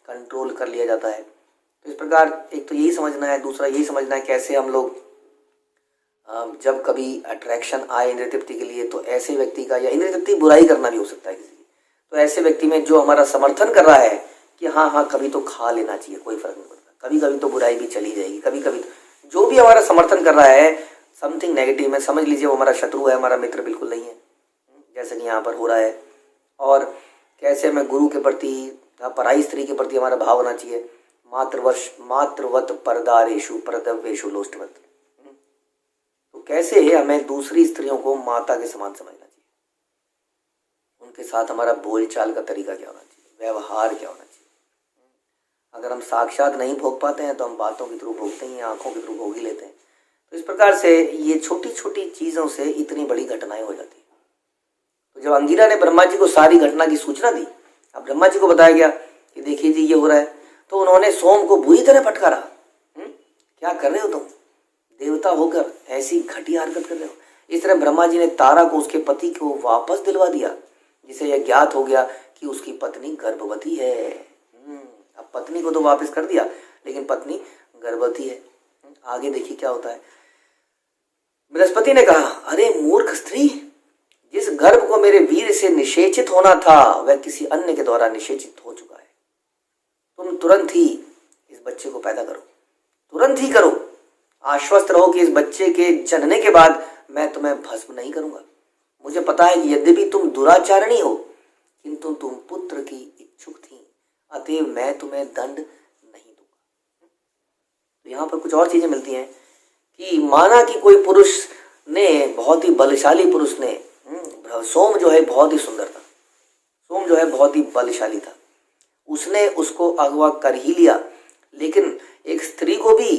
कंट्रोल कर लिया जाता है। तो इस प्रकार एक तो यही समझना है, दूसरा यही समझना है कैसे हम लोग जब कभी अट्रैक्शन आए इंद्रिय तृप्ति के लिए, तो ऐसे व्यक्ति का, या इंद्रिय तृप्ति बुराई करना भी हो सकता है किसी की, तो ऐसे व्यक्ति में जो हमारा समर्थन कर रहा है कि हाँ कभी तो खा लेना चाहिए, कोई फर्क नहीं पड़ता, कभी कभी तो बुराई भी चली जाएगी, कभी कभी जो भी हमारा समर्थन कर रहा है समथिंग नेगेटिव में, समझ लीजिए वो हमारा शत्रु है, हमारा मित्र बिल्कुल नहीं है, जैसे कि यहाँ पर हो रहा है। और कैसे हमें गुरु के प्रति, पराई स्त्री के प्रति हमारा भाव होना चाहिए, मातृवत परदारेशु परदव्येशु लोष्टवत। तो कैसे हमें दूसरी स्त्रियों को माता के समान समझना चाहिए, उनके साथ हमारा बोलचाल का तरीका क्या होना चाहिए, व्यवहार क्या होना चाहिए। अगर हम साक्षात नहीं भोग पाते हैं तो हम बातों के थ्रू भोगते हैं, आंखों के थ्रू भोग ही लेते हैं। तो इस प्रकार से ये छोटी छोटी चीज़ों से इतनी बड़ी घटनाएं हो जाती हैं। तो जब अंगिरा ने ब्रह्मा जी को सारी घटना की सूचना दी, अब ब्रह्मा जी को बताया गया कि देखिए जी ये हो रहा है, तो उन्होंने सोम को बुरी तरह फटकारा, क्या कर रहे हो तुम, देवता होकर ऐसी घटिया हरकत कर रहे हो। इस तरह ब्रह्मा जी ने तारा को उसके पति को वापस दिलवा दिया, जिसे यह ज्ञात हो गया कि उसकी पत्नी गर्भवती है। अब पत्नी को तो वापस कर दिया, लेकिन पत्नी गर्भवती है। आगे देखिए क्या होता है। बृहस्पति ने कहा, अरे मूर्ख स्त्री, जिस गर्भ को मेरे वीर से निषेचित होना था वह किसी अन्य के द्वारा निषेचित हो चुका है। तुम तुरंत ही इस बच्चे को पैदा करो, तुरंत ही करो। आश्वस्त रहो कि इस बच्चे के जन्मने के बाद मैं तुम्हें भस्म नहीं करूंगा। मुझे पता है कि यद्यपि तुम दुराचारणी हो, किंतु तुम पुत्र की इच्छुक थी, अतएव मैं तुम्हें दंड नहीं दूंगा। तो यहाँ पर कुछ और चीजें मिलती हैं कि माना कि कोई पुरुष ने, बहुत ही बलशाली पुरुष ने, सोम जो है बहुत ही सुंदर था, सोम जो है बहुत ही बलशाली था, उसने उसको अगवा कर ही लिया। लेकिन एक स्त्री को भी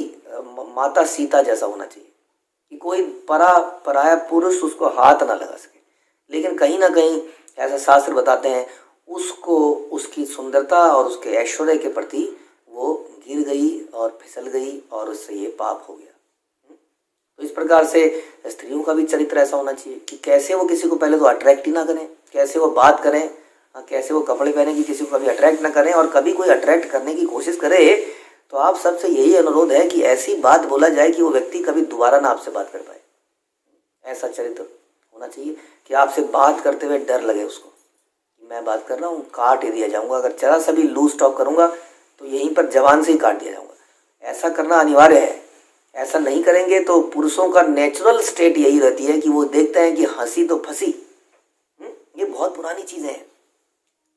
माता सीता जैसा होना चाहिए, कि कोई पराया पुरुष उसको हाथ ना लगा सके। लेकिन कहीं ना कहीं ऐसा शास्त्र बताते हैं उसको उसकी सुंदरता और उसके ऐश्वर्य के प्रति वो गिर गई और फिसल गई और उससे ये पाप हो गया। तो इस प्रकार से स्त्रियों का भी चरित्र ऐसा होना चाहिए कि कैसे वो किसी को पहले तो अट्रैक्ट ही ना करें, कैसे वो बात करें, कैसे वो कपड़े पहने कि किसी को कभी अट्रैक्ट ना करें, और कभी कोई अट्रैक्ट करने की कोशिश करे तो आप सबसे यही अनुरोध है कि ऐसी बात बोला जाए कि वो व्यक्ति कभी दोबारा ना आपसे बात कर पाए। ऐसा चरित्र होना चाहिए कि आपसे बात करते हुए डर लगे उसको कि मैं बात कर रहा हूँ, काट ही दिया जाऊँगा, अगर जरा सा भी लूज टॉक करूँगा तो यहीं पर जवान से ही काट दिया जाऊँगा। ऐसा करना अनिवार्य है। ऐसा नहीं करेंगे तो पुरुषों का नेचुरल स्टेट यही रहती है कि वो देखते हैं कि हंसी तो फंसी। ये बहुत पुरानी चीज़ें हैं।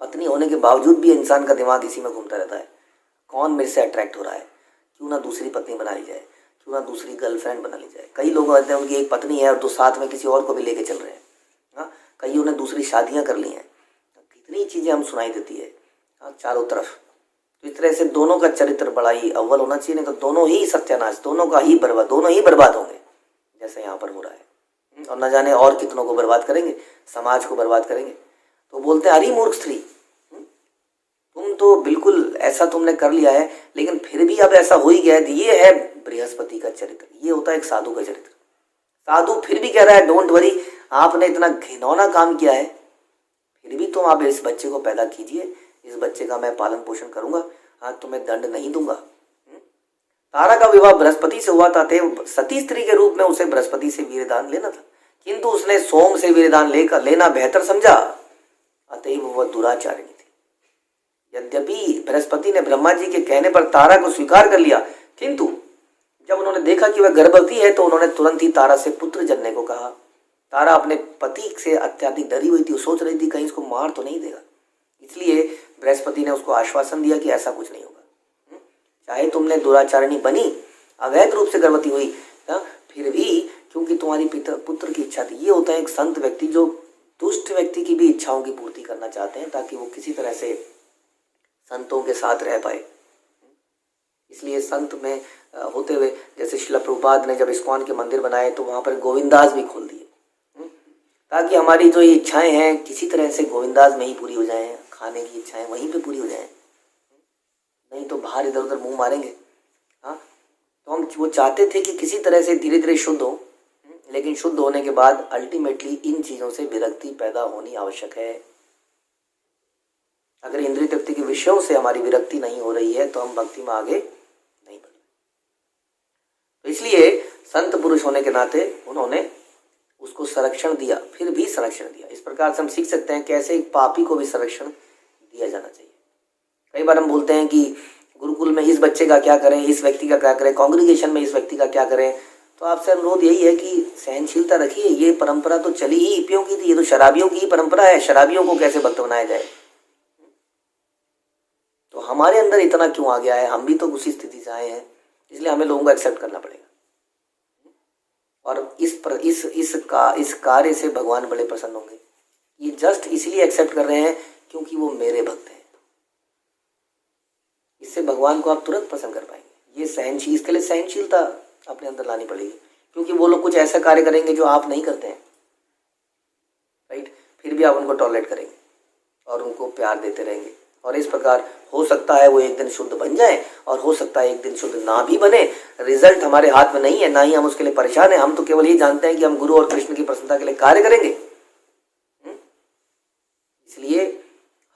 पत्नी होने के बावजूद भी इंसान का दिमाग इसी में घूमता रहता है, कौन मेरे से अट्रैक्ट हो रहा है, क्यों ना दूसरी पत्नी बना ली जाए, क्यों ना दूसरी गर्लफ्रेंड बना ली जाए। कई लोग होते हैं उनकी एक पत्नी है और तो साथ में किसी और को भी लेके चल रहे हैं। हाँ, कई उन्हें दूसरी शादियाँ कर ली हैं। कितनी चीज़ें हम सुनाई देती है चारों तरफ। तो इस तरह से दोनों का चरित्र बड़ा ही अव्वल होना चाहिए, नहीं तो दोनों ही सत्यानाश, दोनों ही बर्बाद होंगे जैसे यहाँ पर हो रहा है। और न जाने और कितनों को बर्बाद करेंगे, समाज को बर्बाद करेंगे। तो बोलते हैं अरे मूर्ख स्त्री, तुम तो बिल्कुल ऐसा तुमने कर लिया है, लेकिन फिर भी अब ऐसा हो ही गया है। ये है बृहस्पति का चरित्र, ये होता है एक साधु का चरित्र। साधु फिर भी कह रहा है डोंट वरी, आपने इतना घिनौना काम किया है, फिर भी तुम आप इस बच्चे को पैदा कीजिए, इस बच्चे का मैं पालन पोषण करूंगा, हाँ तुम्हें दंड नहीं दूंगा। तारा का विवाह बृहस्पति से हुआ था, सती स्त्री के रूप में उसे बृहस्पति से वीरदान लेना था, किंतु उसने सोम से वीरदान लेना बेहतर समझा, अतएव वह दुराचारिणी थी। यद्यपि बृहस्पति ने ब्रह्मा जी के कहने पर तारा को स्वीकार कर लिया, किंतु जब उन्होंने देखा कि वह गर्भवती है तो उन्होंने तुरंत ही तारा से पुत्र जन्ने को कहा। तारा अपने पति से अत्यधिक डरी हुई थी, वो सोच रही थी कहीं इसको मार तो नहीं देगा, इसलिए बृहस्पति ने उसको आश्वासन दिया कि ऐसा कुछ नहीं होगा। चाहे तुमने दुराचारिणी बनी, अवैध रूप से गर्भवती हुई, फिर भी क्योंकि तुम्हारी पुत्र की इच्छा थी। ये होता है एक संत व्यक्ति जो दुष्ट व्यक्ति की भी इच्छाओं की पूर्ति करना चाहते हैं ताकि वो किसी तरह से संतों के साथ रह पाए। इसलिए संत में होते हुए जैसे शिला प्रभुपाद ने जब इस्कॉन के मंदिर बनाए तो वहाँ पर गोविंदास भी खोल दिए, ताकि हमारी जो इच्छाएं हैं किसी तरह से गोविंदास में ही पूरी हो जाएं, खाने की इच्छाएं वहीं पे पूरी हो जाएं, नहीं तो बाहर इधर उधर मुंह मारेंगे। हाँ, तो हम वो चाहते थे कि किसी तरह से धीरे धीरे शुद्ध हो, लेकिन शुद्ध होने के बाद अल्टीमेटली इन चीज़ों से विरक्ति पैदा होनी आवश्यक है। अगर इंद्रिय तृप्ति के विषयों से हमारी विरक्ति नहीं हो रही है तो हम भक्ति में आगे नहीं बढ़। तो इसलिए संत पुरुष होने के नाते उन्होंने उसको संरक्षण दिया, फिर भी संरक्षण दिया। इस प्रकार से हम सीख सकते हैं कैसे एक पापी को भी संरक्षण दिया जाना चाहिए। कई बार हम बोलते हैं कि गुरुकुल में इस बच्चे का क्या करें, इस व्यक्ति का क्या करें, कांग्रीगेशन में इस व्यक्ति का क्या करें। तो आपसे अनुरोध यही है कि सहनशीलता रखिए। ये परंपरा तो चली ही हिप्पियों की थी, ये तो शराबियों की ही परंपरा है। शराबियों को कैसे भक्त बनाया जाए, तो हमारे अंदर इतना क्यों आ गया है? हम भी तो उसी स्थिति से आए हैं, इसलिए हमें लोगों को एक्सेप्ट करना पड़ेगा। और इस कार्य से भगवान बड़े प्रसन्न होंगे। ये जस्ट इसलिए एक्सेप्ट कर रहे हैं क्योंकि वो मेरे भक्त हैं। इससे भगवान को आप तुरंत पसंद कर पाएंगे। ये सहनशील, इसके लिए सहनशीलता अपने अंदर लानी पड़ेगी, क्योंकि वो लोग कुछ ऐसा कार्य करेंगे जो आप नहीं करते हैं, राइट। फिर भी आप उनको टॉलरेट करेंगे और उनको प्यार देते रहेंगे, और इस प्रकार हो सकता है वो एक दिन शुद्ध बन जाए और हो सकता है एक दिन शुद्ध ना भी बने। रिजल्ट हमारे हाथ में नहीं है, ना ही हम उसके लिए परेशान हैं। हम तो केवल ये जानते हैं कि हम गुरु और कृष्ण की प्रसन्नता के लिए कार्य करेंगे। इसलिए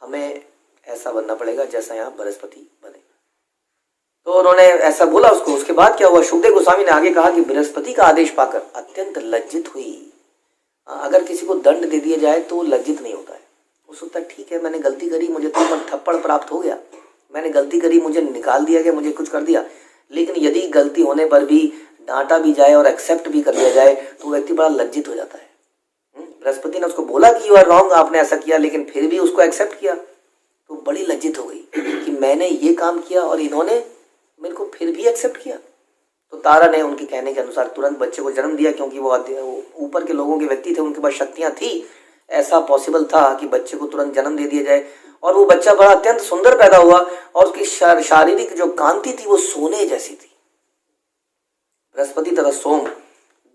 हमें ऐसा बनना पड़ेगा जैसा यहाँ बृहस्पति बने। तो उन्होंने ऐसा बोला उसको। उसके बाद क्या हुआ, सुखदेव गोस्वामी ने आगे कहा कि बृहस्पति का आदेश पाकर अत्यंत लज्जित हुई। अगर किसी को दंड दे दिया जाए तो लज्जित नहीं होता है, वो सोचता ठीक है मैंने गलती करी, मुझे तो थप्पड़ प्राप्त हो गया, मैंने गलती करी, मुझे निकाल दिया गया, मुझे कुछ कर दिया। लेकिन यदि गलती होने पर भी डांटा भी जाए और एक्सेप्ट भी कर लिया जाए तो व्यक्ति बड़ा लज्जित हो जाता है। बृहस्पति ने उसको बोला कि यू आर रॉन्ग, आपने ऐसा किया, लेकिन फिर भी उसको एक्सेप्ट किया तो बड़ी लज्जित हो गई कि मैंने ये काम किया और इन्होंने मेरे को फिर भी एक्सेप्ट किया। तो तारा ने उनके कहने के अनुसार तुरंत बच्चे को जन्म दिया, क्योंकि वो ऊपर के लोगों के व्यक्ति थे, उनके पास शक्तियाँ थी। ऐसा पॉसिबल था कि बच्चे को तुरंत जन्म दे दिया जाए, और वो बच्चा बड़ा अत्यंत सुंदर पैदा हुआ और उसकी शारीरिक जो कांति थी वो सोने जैसी थी। बृहस्पति तथा सोम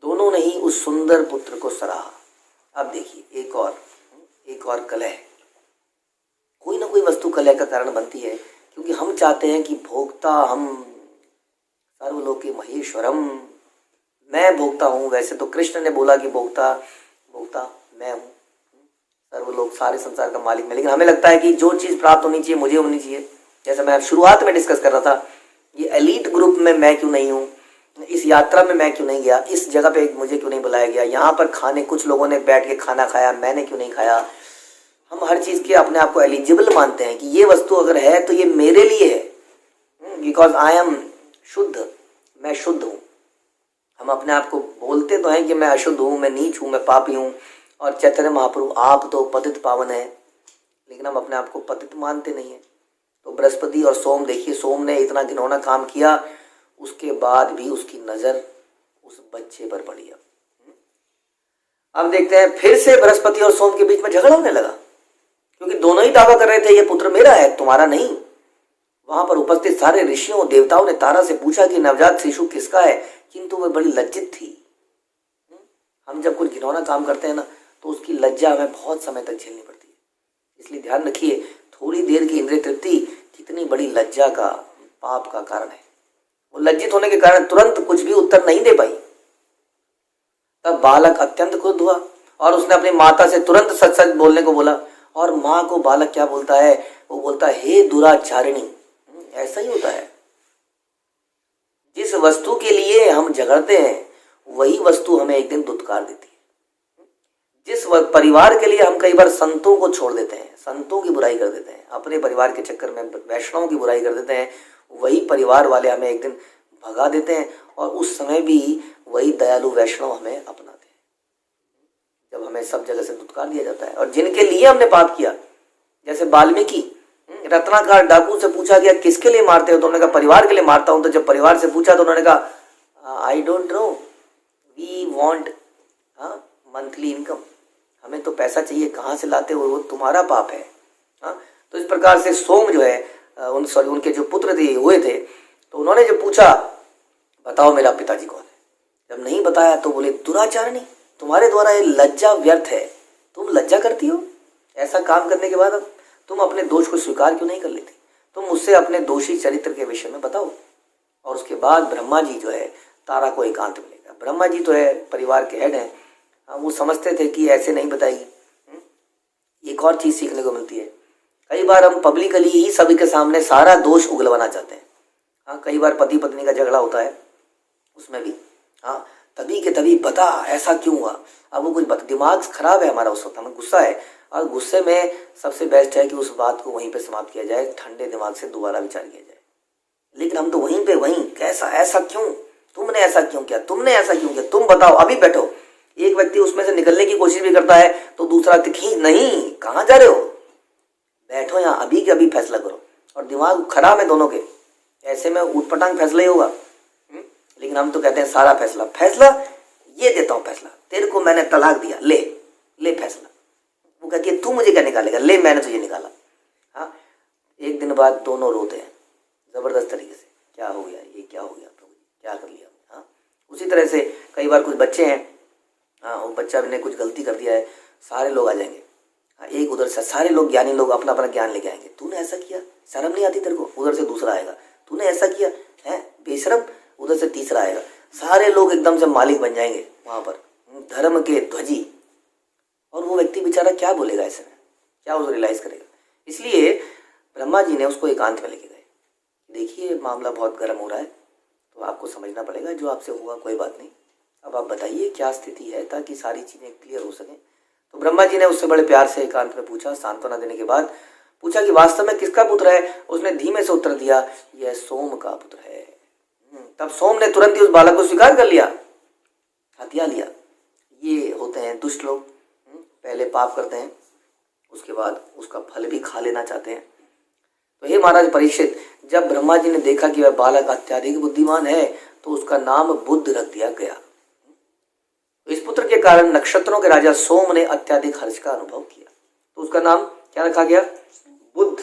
दोनों ने ही उस सुंदर पुत्र को सराहा। अब देखिए एक और कलह, कोई ना कोई वस्तु कलह का कारण बनती है, क्योंकि हम चाहते हैं कि भोक्ता हम, सर्वलोके महेश्वरम, मैं भोक्ता हूँ। वैसे तो कृष्ण ने बोला कि भोक्ता मैं हूँ, सर्वलोक सारे संसार का मालिक मैं, लेकिन हमें लगता है कि जो चीज़ प्राप्त होनी चाहिए मुझे होनी चाहिए। जैसे मैं शुरुआत में डिस्कस कर रहा था, ये एलीट ग्रुप में मैं क्यों नहीं हूँ, इस यात्रा में मैं क्यों नहीं गया, इस जगह पे मुझे क्यों नहीं बुलाया गया, यहाँ पर खाने कुछ लोगों ने बैठ के खाना खाया, मैंने क्यों नहीं खाया। हम हर चीज़ के अपने आप को एलिजिबल मानते हैं कि ये वस्तु अगर है तो ये मेरे लिए है, बिकॉज आई एम शुद्ध, मैं शुद्ध हूँ। हम अपने आप को बोलते तो हैं कि मैं अशुद्ध हूँ, मैं नीच हूँ, मैं पापी हूँ, और चैतन्य महाप्रभु आप तो पतित पावन है, लेकिन हम अपने आप को पतित मानते नहीं हैं। तो बृहस्पति और सोम, देखिए सोम ने इतना घिनौना काम किया, उसके बाद भी उसकी नज़र उस बच्चे पर पड़ी। अब देखते हैं फिर से बृहस्पति और सोम के बीच में झगड़ा होने लगा, क्योंकि दोनों ही दावा कर रहे थे ये पुत्र मेरा है, तुम्हारा नहीं। वहां पर उपस्थित सारे ऋषियों देवताओं ने तारा से पूछा कि नवजात शिशु किसका है, किंतु वह बड़ी लज्जित थी। हम जब कुछ घिनौना काम करते हैं ना, तो उसकी लज्जा हमें बहुत समय तक झेलनी पड़ती है। इसलिए ध्यान रखिए, थोड़ी देर की इंद्रिय तृप्ति कितनी बड़ी लज्जा का, पाप का कारण है। वो लज्जित होने के कारण तुरंत कुछ भी उत्तर नहीं दे पाई। तब बालक अत्यंत क्रुद्ध हुआ और उसने अपनी माता से तुरंत सच सच बोलने को बोला। और माँ को बालक क्या बोलता है, वो बोलता है हे दुराचारिणी। ऐसा ही होता है, जिस वस्तु के लिए हम झगड़ते हैं वही वस्तु हमें एक दिन दुत्कार देती है। जिस परिवार के लिए हम कई बार संतों को छोड़ देते हैं, संतों की बुराई कर देते हैं, अपने परिवार के चक्कर में वैष्णवों की बुराई कर देते हैं, वही परिवार वाले हमें एक दिन भगा देते हैं, और उस समय भी वही दयालु वैष्णव हमें अपनाते हैं, जब हमें सब जगह से दुत्कार दिया जाता है। और जिनके लिए हमने पाप किया, जैसे वाल्मीकि, रत्नाकर डाकू से पूछा गया किसके लिए मारते हो, तो उन्होंने कहा परिवार के लिए मारता हूं। तो जब परिवार से पूछा तो उन्होंने कहा I don't know, we want monthly income, हमें तो पैसा चाहिए, कहाँ से लाते हो, वो तुम्हारा पाप है। तो इस प्रकार से सोम जो है उनके जो पुत्र थे हुए थे, तो उन्होंने जब पूछा बताओ मेरा पिताजी कौन है, जब नहीं बताया तो बोले दुराचारणी, तुम्हारे द्वारा ये लज्जा व्यर्थ है, तुम लज्जा करती हो ऐसा काम करने के बाद, अब तुम अपने दोष को स्वीकार क्यों नहीं कर लेती, तुम मुझसे अपने दोषी चरित्र के विषय में बताओ। और उसके बाद ब्रह्मा जी जो है तारा को एकांत मिलेगा। ब्रह्मा जी तो है परिवार के हेड हैं, वो समझते थे कि ऐसे नहीं बताएगी। एक और चीज़ सीखने को मिलती है, कई बार हम पब्लिकली ही सभी के सामने सारा दोष उगलवाना चाहते हैं। कई बार पति पत्नी का झगड़ा होता है, उसमें भी तभी के तभी बता ऐसा क्यों हुआ। अब वो कुछ दिमाग खराब है हमारा, उस वक्त हमें गुस्सा है, और गुस्से में सबसे बेस्ट है कि उस बात को वहीं पे समाप्त किया जाए, ठंडे दिमाग से दोबारा विचार किया जाए। लेकिन हम तो वहीं पे कैसा, ऐसा क्यों, तुमने ऐसा क्यों किया, तुमने ऐसा क्यों किया, तुम बताओ, अभी बैठो। एक व्यक्ति उसमें से निकलने की कोशिश भी करता है तो दूसरा व्यक्ति खींच, नहीं कहाँ जा रहे हो, बैठो यहाँ, अभी के अभी फैसला करो। और दिमाग खराब है दोनों के, ऐसे में ऊटपटांग फैसला ही होगा। लेकिन हम तो कहते हैं सारा फैसला ये देता हूँ, फैसला तेरे को मैंने तलाक दिया, ले फैसला। वो कहती है तू मुझे क्या निकालेगा, ले मैंने तुझे निकाला। एक दिन बाद दोनों रोते हैं जबरदस्त तरीके से, क्या हो गया, ये क्या हो गया प्रभु, क्या कर लिया। उसी तरह से कई बार कुछ बच्चे हैं, वो बच्चा ने कुछ गलती कर दिया है, सारे लोग आ जाएंगे, एक उधर से सारे लोग ज्ञानी लोग अपना अपना ज्ञान लेके आएंगे, तूने ऐसा किया, शर्म नहीं आती तेरे को, उधर से दूसरा आएगा, तूने ऐसा किया है बेशरम, उधर से तीसरा आएगा, सारे लोग एकदम से मालिक बन जाएंगे वहाँ पर, धर्म के ध्वजी। और वो व्यक्ति बेचारा क्या बोलेगा ऐसे में, क्या वो रियलाइज करेगा। इसलिए ब्रह्मा जी ने उसको एकांत में लेके गए, देखिए मामला बहुत गर्म हो रहा है, तो आपको समझना पड़ेगा, जो आपसे हुआ कोई बात नहीं, अब आप बताइए क्या स्थिति है, ताकि सारी चीज़ें क्लियर हो सकें। तो ब्रह्मा जी ने उससे बड़े प्यार से एकांत में पूछा, सांत्वना देने के बाद पूछा कि वास्तव में किसका पुत्र है। उसने धीमे से उत्तर दिया, यह सोम का पुत्र है। तब सोम ने तुरंत ही उस बालक को स्वीकार कर लिया, हत्या लिया। ये होते हैं दुष्ट लोग, पहले पाप करते हैं, उसके बाद उसका फल भी खा लेना चाहते हैं। तो हे महाराज परीक्षित, जब ब्रह्मा जी ने देखा कि वह बालक अत्यधिक बुद्धिमान है, तो उसका नाम बुद्ध रख दिया गया। तो इस पुत्र के कारण नक्षत्रों के राजा सोम ने अत्यधिक हर्ष का अनुभव किया, तो उसका नाम क्या रखा गया, बुद्ध।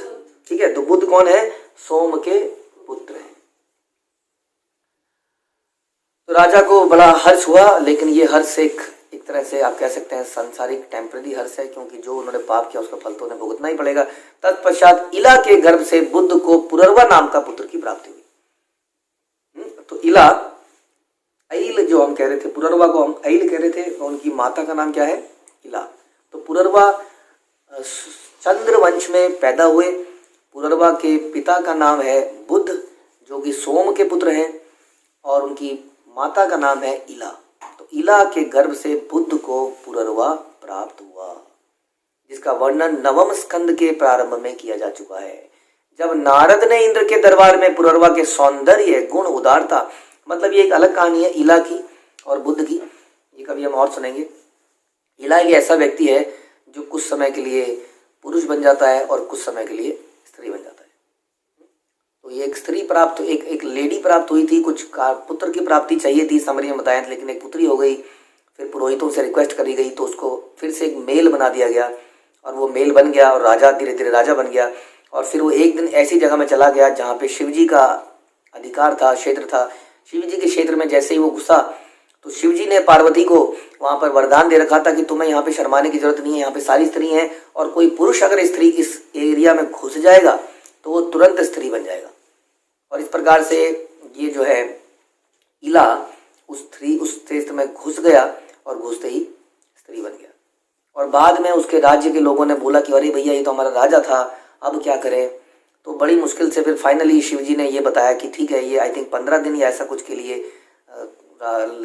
ठीक है, तो बुद्ध कौन है, सोम के पुत्र हैं। तो तो राजा को बड़ा हर्ष हुआ, लेकिन ये हर्ष एक तरह से आप कह सकते हैं सांसारिक टेम्पररी हर्ष है, क्योंकि जो उन्होंने पाप किया उसका फल तो उन्हें भुगतना ही पड़ेगा। तत्पश्चात इला के गर्भ से बुद्ध को पुरर्वा नाम का पुत्र की प्राप्ति हुई। तो इला, ऐल जो हम कह रहे थे, पुरर्वा को हम ऐल कह रहे थे, तो उनकी माता का नाम क्या है? इला। तो पुरर्वा चंद्रवंश में पैदा हुए। पुरर्वा के पिता का नाम है बुद्ध, जो कि सोम के पुत्र हैं, और उनकी माता का नाम है इला। तो इला के गर्भ से बुद्ध को पुरर्वा प्राप्त हुआ, जिसका वर्णन नवम स्कंद के प्रारंभ में किया जा चुका है। जब नारद ने इंद्र के दरबार में पुरर्वा के सौंदर्य, गुण, उदारता, मतलब ये एक अलग कहानी है इला की और बुद्ध की, ये कभी हम और सुनेंगे। इला एक ऐसा व्यक्ति है जो कुछ समय के लिए पुरुष बन जाता है और कुछ समय के लिए स्त्री बन जाता है। तो ये एक स्त्री प्राप्त, एक लेडी प्राप्त हुई थी, कुछ पुत्र की प्राप्ति चाहिए थी, समरी में बताया, लेकिन एक पुत्री हो गई। फिर पुरोहितों से रिक्वेस्ट करी गई, तो उसको फिर से एक मेल बना दिया गया, और वो मेल बन गया और राजा धीरे धीरे राजा बन गया। और फिर वो एक दिन ऐसी जगह में चला गया जहाँ पे शिव जी का अधिकार था, क्षेत्र था। शिव जी के क्षेत्र में जैसे ही वो घुसा, तो शिव जी ने पार्वती को वहाँ पर वरदान दे रखा था कि तुम्हें यहाँ पे शर्माने की जरूरत नहीं है, यहाँ पे सारी स्त्री हैं, और कोई पुरुष अगर स्त्री इस एरिया में घुस जाएगा तो वो तुरंत स्त्री बन जाएगा। और इस प्रकार से ये जो है इला उस क्षेत्र में घुस गया, और घुसते ही स्त्री बन गया। और बाद में उसके राज्य के लोगों ने बोला कि अरे भैया, ये तो हमारा राजा था, अब क्या करें? तो बड़ी मुश्किल से फिर फाइनली शिव जी ने ये बताया कि ठीक है, ये आई थिंक 15 दिन या ऐसा कुछ के लिए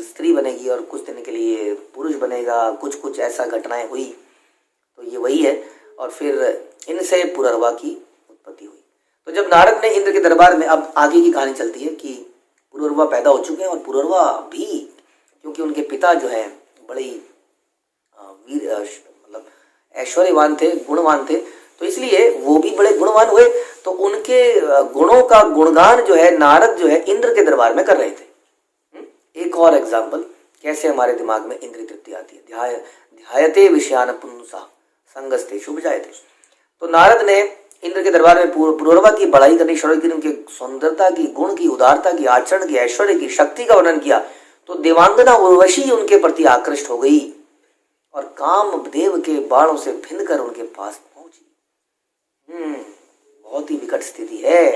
स्त्री बनेगी और कुछ दिन के लिए पुरुष बनेगा, कुछ ऐसा घटनाएं हुई। तो ये वही है, और फिर इनसे पुरर्वा की उत्पत्ति हुई। तो जब नारद ने इंद्र के दरबार में, अब आगे की कहानी चलती है कि पुरर्वा पैदा हो चुके हैं, और पुरर्वा भी, क्योंकि उनके पिता जो है बड़े वीर, मतलब ऐश्वर्यवान थे, गुणवान थे, तो इसलिए वो भी बड़े गुणवान हुए। तो उनके गुणों का गुणगान जो है नारद जो है इंद्र के दरबार में कर रहे थे। एक और एग्जाम्पल, कैसे हमारे दिमाग में इंद्रिय तृप्ति आती है। ध्यायते विषयान पुंसा संगस्ते शुभ जायते। तो नारद ने इंद्र के दरबार में पुरर्वा की बड़ाई करनी शुरू की, उनके सुंदरता की, गुण की, उदारता की, आचरण की, ऐश्वर्य की, शक्ति का वर्णन किया। तो देवांगना उर्वशी उनके प्रति आकृष्ट हो गई और कामदेव के बाणों से भिन्न कर उनके पास पहुंची। बहुत ही विकट स्थिति है।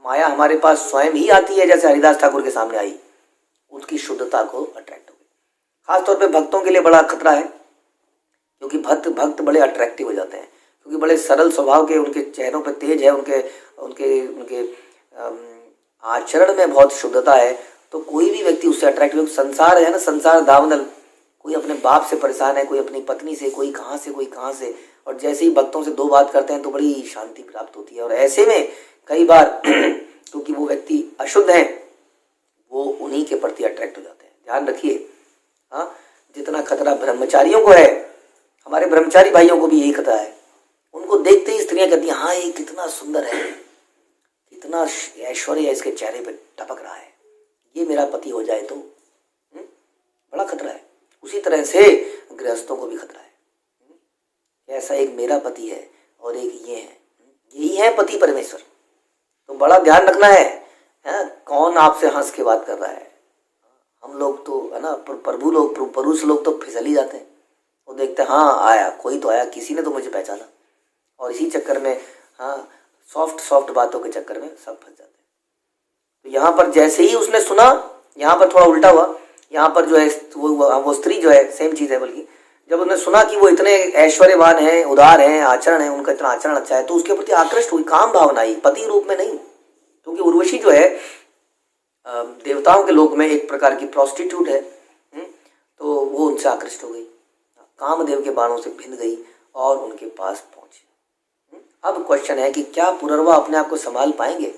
माया हमारे पास स्वयं ही आती है, जैसे हरिदास ठाकुर के सामने आई, उसकी शुद्धता को अट्रैक्ट हो गई। खासतौर पे भक्तों के लिए बड़ा खतरा है, क्योंकि भक्त बड़े अट्रैक्टिव हो जाते हैं, क्योंकि बड़े सरल स्वभाव के, उनके चेहरों पे तेज है, उनके आचरण में बहुत शुद्धता है। तो कोई भी व्यक्ति उससे अट्रैक्टिव, संसार है ना, संसार दावनल, कोई अपने बाप से परेशान है, कोई अपनी पत्नी से, कोई कहाँ से, और जैसे ही भक्तों से दो बात करते हैं तो बड़ी शांति प्राप्त होती है। और ऐसे में कई बार क्योंकि वो व्यक्ति अशुद्ध हैं, वो उन्हीं के प्रति अट्रैक्ट हो जाते हैं। ध्यान रखिए, हाँ, जितना खतरा ब्रह्मचारियों को है, हमारे ब्रह्मचारी भाइयों को भी यही खतरा है। उनको देखते ही स्त्रियां कहती हैं, हाँ ये कितना सुंदर है, कितना ऐश्वर्य इसके चेहरे पे टपक रहा है, ये मेरा पति हो जाए तो बड़ा खतरा है। उसी तरह से गृहस्थों को भी खतरा है। ऐसा एक मेरा पति है और एक ये है, यही है पति परमेश्वर। तो बड़ा ध्यान रखना है, कौन आपसे हंस के बात कर रहा है। हम लोग तो है ना, प्रभु लोग, पुरुष लोग तो फिसल ही जाते हैं। वो देखते हैं, हाँ आया, कोई तो आया, किसी ने तो मुझे पहचाना, और इसी चक्कर में, हाँ, सॉफ्ट बातों के चक्कर में सब फंस जाते हैं। तो यहाँ पर जैसे ही उसने सुना, यहाँ पर थोड़ा उल्टा हुआ। यहाँ पर जो है वो स्त्री जो है, सेम चीज़ है, बल्कि जब उसने सुना कि वो इतने ऐश्वर्यवान हैं, उदार हैं, आचरण है, उनका इतना आचरण अच्छा है, तो उसके प्रति आकृष्ट हुई, काम भावना आई, पति रूप में नहीं। क्योंकि उर्वशी जो है देवताओं के लोक में एक प्रकार की प्रोस्टिट्यूट है, तो वो उनसे आकृष्ट हो गई, कामदेव के बाणों से भिन्न गई और उनके पास पहुंची। अब क्वेश्चन है कि क्या पुरर्वा अपने आप को संभाल पाएंगे?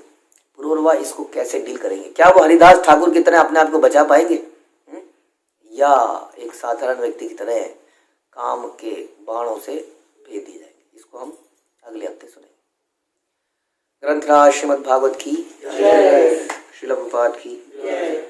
पुरर्वा इसको कैसे डील करेंगे? क्या वो हरिदास ठाकुर की तरह अपने आप को बचा पाएंगे, या एक साधारण व्यक्ति की तरह काम के बाणों से भेद दिए जाएंगे? इसको हम अगले हफ्ते सुनेंगे। ग्रंथराज श्रीमद् भागवत की जय, श्रील प्रभुपाद की जय।